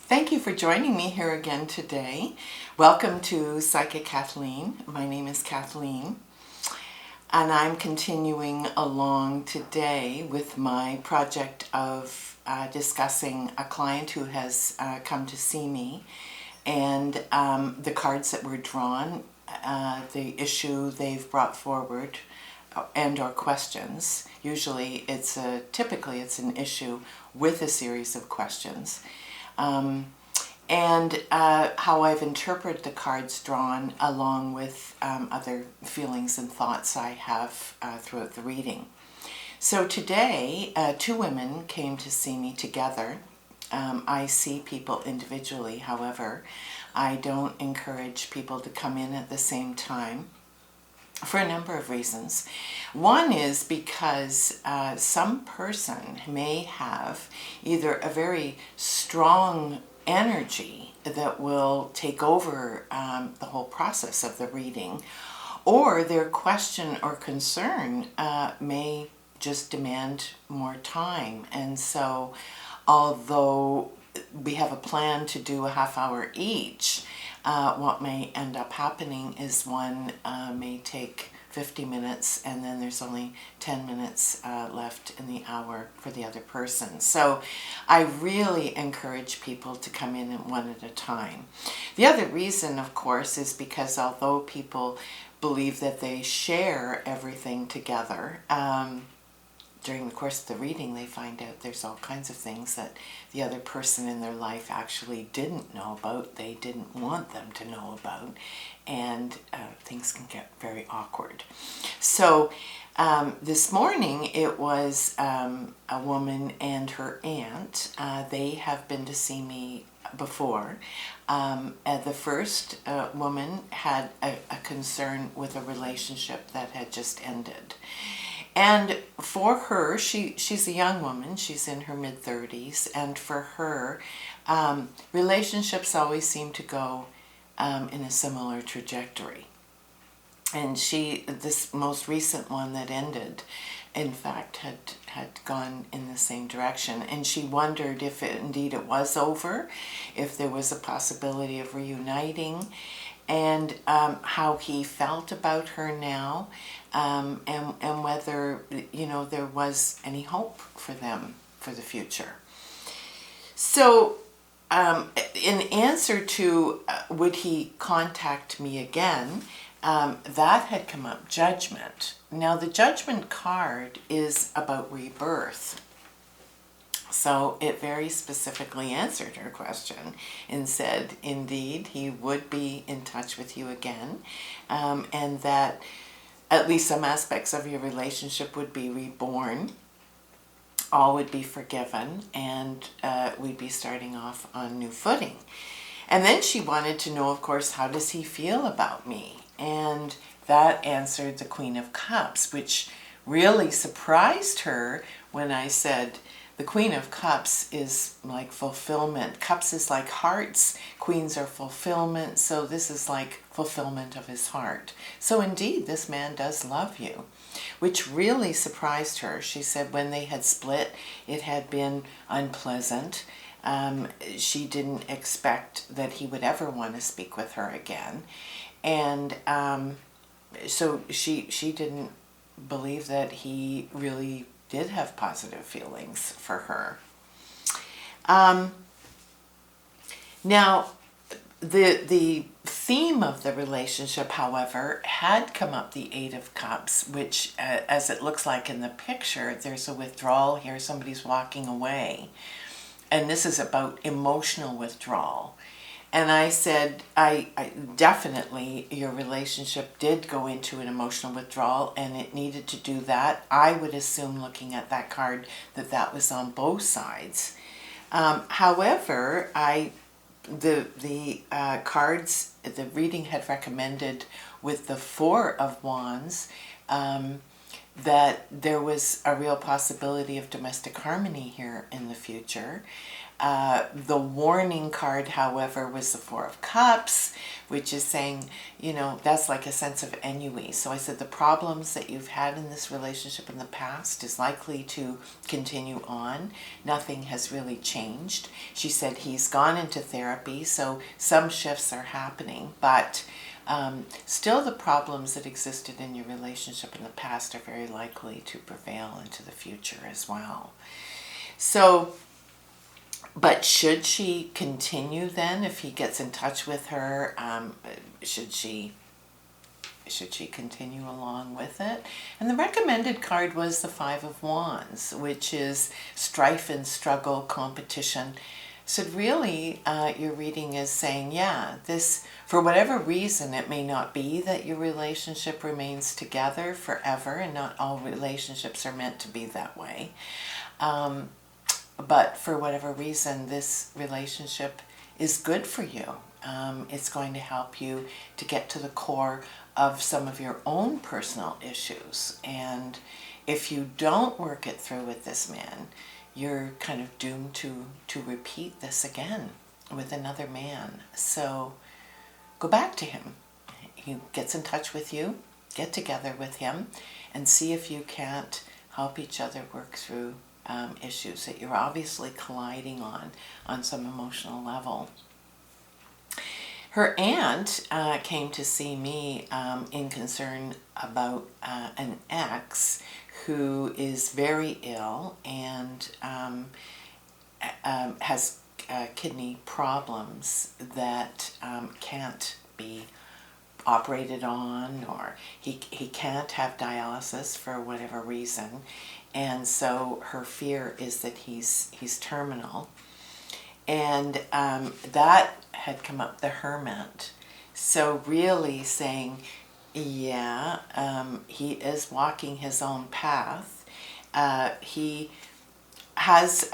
Thank you for joining me here again today. Welcome to Psychic Kathleen. My name is Kathleen, and I'm continuing along today with my project of discussing a client who has come to see me, and the cards that were drawn, the issue they've brought forward, and or questions. Usually typically it's an issue with a series of questions. And how I've interpreted the cards drawn along with other feelings and thoughts I have throughout the reading. So today, two women came to see me together. I see people individually, however. I don't encourage people to come in at the same time for a number of reasons. One is because some person may have either a very strong energy that will take over the whole process of the reading, or their question or concern may just demand more time. And so although we have a plan to do a half hour each, what may end up happening is one may take 50 minutes and then there's only 10 minutes left in the hour for the other person. So I really encourage people to come in one at a time. The other reason, of course, is because although people believe that they share everything together, during the course of the reading, they find out there's all kinds of things that the other person in their life actually didn't know about, they didn't want them to know about, and things can get very awkward. So this morning it was a woman and her aunt. They have been to see me before. The first woman had a concern with a relationship that had just ended. And for her, she's a young woman, she's in her mid-30s, and for her, relationships always seem to go in a similar trajectory. And this most recent one that ended, in fact, had gone in the same direction. And she wondered if indeed it was over, if there was a possibility of reuniting, and how he felt about her now, and whether, there was any hope for them for the future. So in answer to would he contact me again, that had come up, Judgment. Now the Judgment card is about rebirth. So it very specifically answered her question and said, indeed, he would be in touch with you again, and that at least some aspects of your relationship would be reborn, all would be forgiven, and we'd be starting off on new footing. And then she wanted to know, of course, how does he feel about me? And that answered the Queen of Cups, which really surprised her when I said, the Queen of Cups is like fulfillment. Cups is like hearts. Queens are fulfillment. So this is like fulfillment of his heart. So indeed, this man does love you, which really surprised her. She said when they had split, it had been unpleasant. She didn't expect that he would ever want to speak with her again. And so she didn't believe that he really did have positive feelings for her. Now, the theme of the relationship, however, had come up, the Eight of Cups, which, as it looks like in the picture, there's a withdrawal here, somebody's walking away. And this is about emotional withdrawal. And I said, I definitely, your relationship did go into an emotional withdrawal and it needed to do that. I would assume, looking at that card, that was on both sides. However, the cards, the reading had recommended with the Four of Wands, that there was a real possibility of domestic harmony here in the future. The warning card, however, was the Four of Cups, which is saying, you know, that's like a sense of ennui. So I said the problems that you've had in this relationship in the past is likely to continue on. Nothing has really changed. She said he's gone into therapy, so some shifts are happening, but still the problems that existed in your relationship in the past are very likely to prevail into the future as well. So, but should she continue then if he gets in touch with her? Should she continue along with it? And the recommended card was the Five of Wands, which is strife and struggle, competition. So really, your reading is saying, yeah, this, for whatever reason, it may not be that your relationship remains together forever, and not all relationships are meant to be that way. But for whatever reason, this relationship is good for you. It's going to help you to get to the core of some of your own personal issues. And if you don't work it through with this man, you're kind of doomed to repeat this again with another man. So go back to him. He gets in touch with you, get together with him, and see if you can't help each other work through issues that you're obviously colliding on some emotional level. Her aunt came to see me in concern about an ex who is very ill and has kidney problems that can't be operated on, or he can't have dialysis for whatever reason, and so her fear is that he's terminal. And that had come up, the Hermant. So really saying, yeah, he is walking his own path. He has,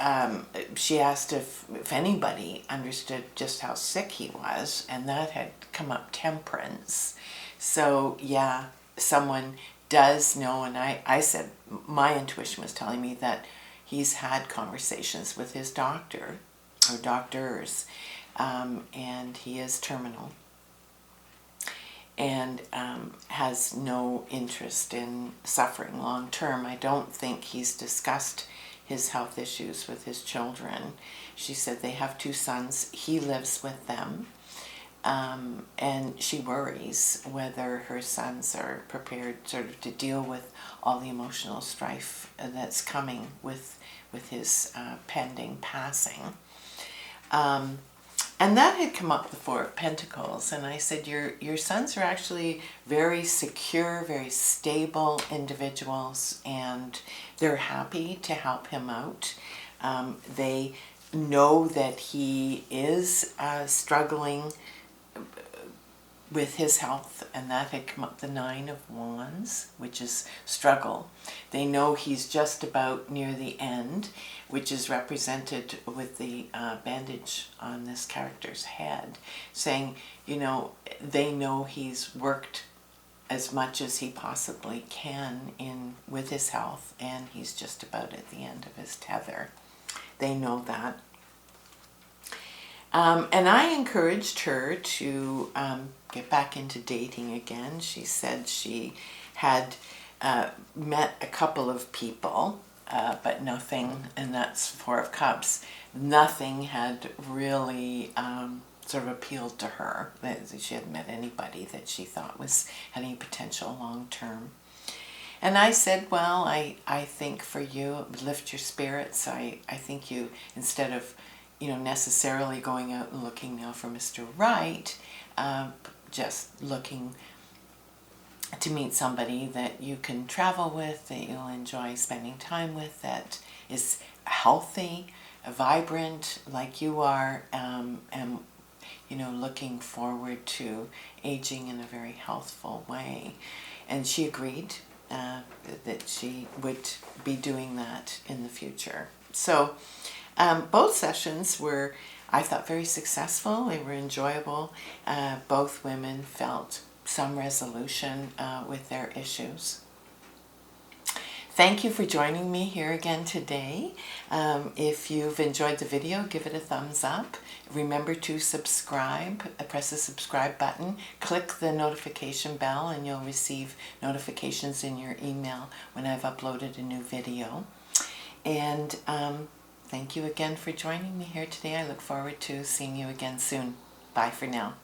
she asked if anybody understood just how sick he was, and that had come up, temperance. So yeah, someone does know, and I said, my intuition was telling me that he's had conversations with his doctor, or doctors, and he is terminal, and has no interest in suffering long term. I don't think he's discussed his health issues with his children. She said they have 2 sons. He lives with them, and she worries whether her sons are prepared sort of to deal with all the emotional strife that's coming with his pending passing. And that had come up, the Four of Pentacles, and I said, your sons are actually very secure, very stable individuals, and they're happy to help him out. They know that he is struggling with his health, and that had come up, the Nine of Wands, which is struggle. They know he's just about near the end, which is represented with the bandage on this character's head, saying, you know, they know he's worked as much as he possibly can with his health, and he's just about at the end of his tether. They know that. And I encouraged her to get back into dating again. She said she had met a couple of people, but nothing, and that's Four of Cups, nothing had really sort of appealed to her. She hadn't met anybody that she thought had any potential long term. And I said, well, I think for you, lift your spirits. I think you, instead of necessarily going out and looking now for Mr. Right, just looking to meet somebody that you can travel with, that you'll enjoy spending time with, that is healthy, vibrant like you are, and looking forward to aging in a very healthful way. And she agreed that she would be doing that in the future. So both sessions were, I thought, very successful. They were enjoyable. Both women felt some resolution with their issues. Thank you for joining me here again today. If you've enjoyed the video, give it a thumbs up. Remember to subscribe. Press the subscribe button. Click the notification bell and you'll receive notifications in your email when I've uploaded a new video. And thank you again for joining me here today. I look forward to seeing you again soon. Bye for now.